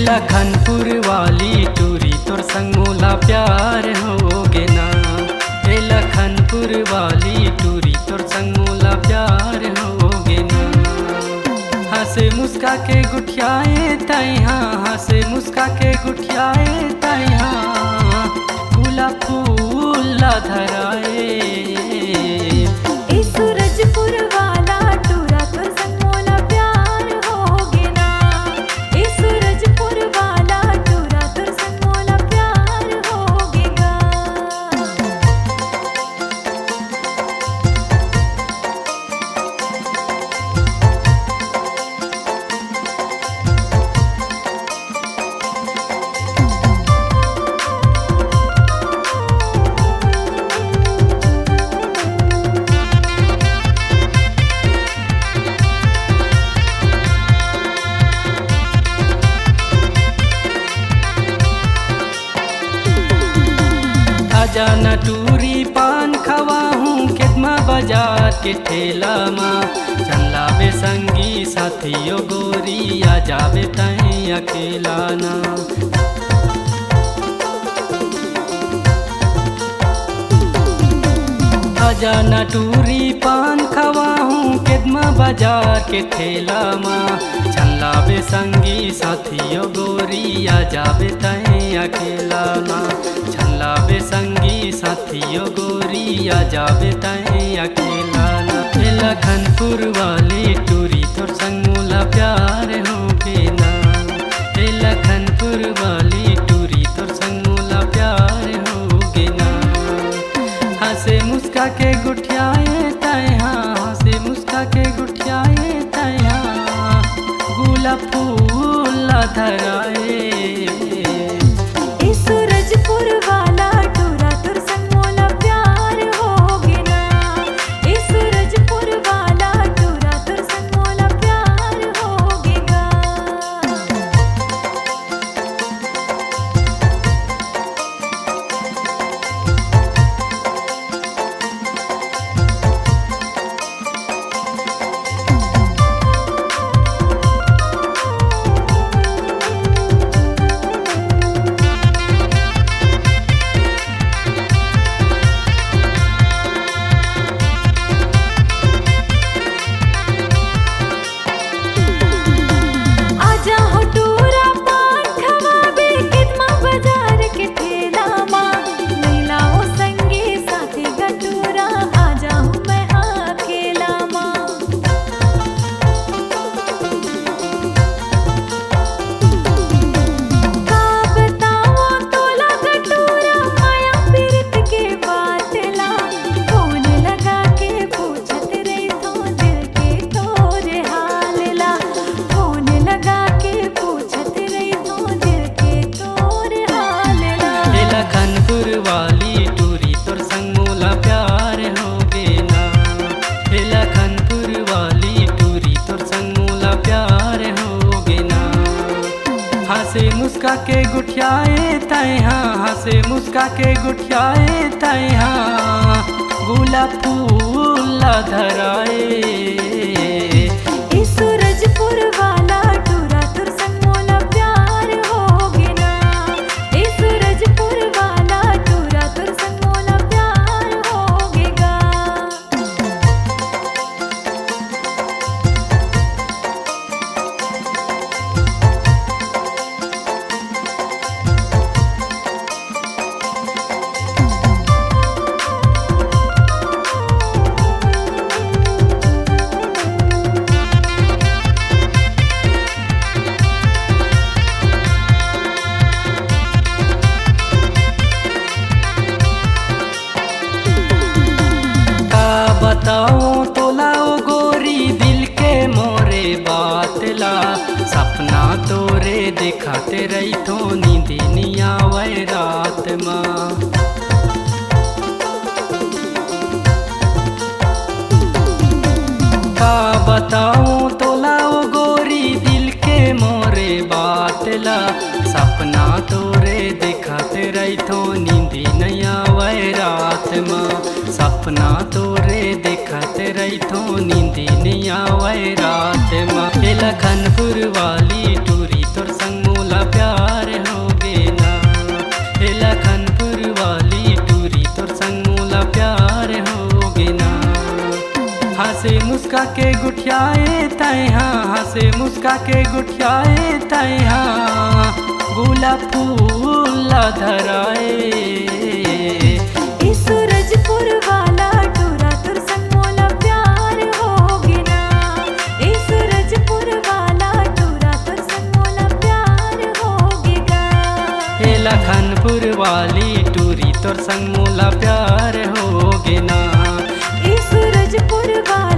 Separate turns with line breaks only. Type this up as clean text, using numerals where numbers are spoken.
लखनपुर वाली टूरी तोर संग मोला प्यार होगे ना। लखनपुर वाली टूरी तोर संग मोला प्यार होगे ना। हंसे मुस्का के गुठियाए तैहा, हंसे मुस्का के गुठियाए तैहा, गुलाब फूल धराए।
सूरजपुर वाला टूरा तोर संग मोला प्यार होगे ना। सूरजपुर वाला टूरा तोर संग मोला प्यार होगे गा।
जाना टूरी पान खवाहूँ केतमा बाजार के ठेला माँ। चला बे संगी साथियों गोरी आ जावे तहीं अकेला ना। जाना टूरी पान खवाहूँ केतमा बाजार के ठेला माँ। चला बे संगी साथियों गोरी आ जावे तहीं अकेला ना। चला बे संगी साथियों गोरी आ जावे तहीं अकेला ना। लखनपुर वाली टूरी तोर संग मोला प्यार होगे ना। लखनपुर वाली टूरी तोर संग मोला प्यार होगे ना। हंसे मुस्का के गुठियाए तैहा, हंसे मुस्का के गुठियाए तैहा, गुलाब फूल धराए।
सूरजपुर वाला टूरा तोर संग मोला प्यार होगे ना। सूरजपुर वाला टूरा तोर संग मोला प्यार होगे गा।
लखनपुर वाली टूरी तोर संग मोला प्यार होगे ना। लखनपुर वाली टूरी तोर संग मोला प्यार होगे ना। हंसे मुस्का के गुठियाए तैहा, हंसे मुस्का के गुठियाए तैहा, गुलाब फूल धराए।
सूरजपुर वाला टूरा तोर संग मोला प्यार होगे ना। सूरजपुर वाला टूरा तोर संग मोला प्यार होगे गा।
बताओ तोला ओ गोरी दिल के मोरे बातला। सपना तोरे दिखाते रही तो नींदी नहीं आवे रात माँ। का बताओ तोला ओ गोरी दिल के मोरे बातला। सपना तोरे दिखाते रही तो नींदी नहीं आवे रात माँ। सपना तोरे देखते रही तो नींदी नहीं आवे रात माँ। लखनपुर वाली टूरी तोर संग मोला प्यार मुस्का के गुठियाए तैहा, हंसे मुस्का के गुठियाए तैहा, गुलाब फूल धराए।
ए सूरजपुर वाला टूरा तुर संग मोला प्यार होगे ना। ए सूरजपुर वाला टूरा तुर संग मोला प्यार होगेगा।
ए लखनपुर वाली टूरी तोर संग मोला प्यार होगे ना।
ए सूरजपुर वाला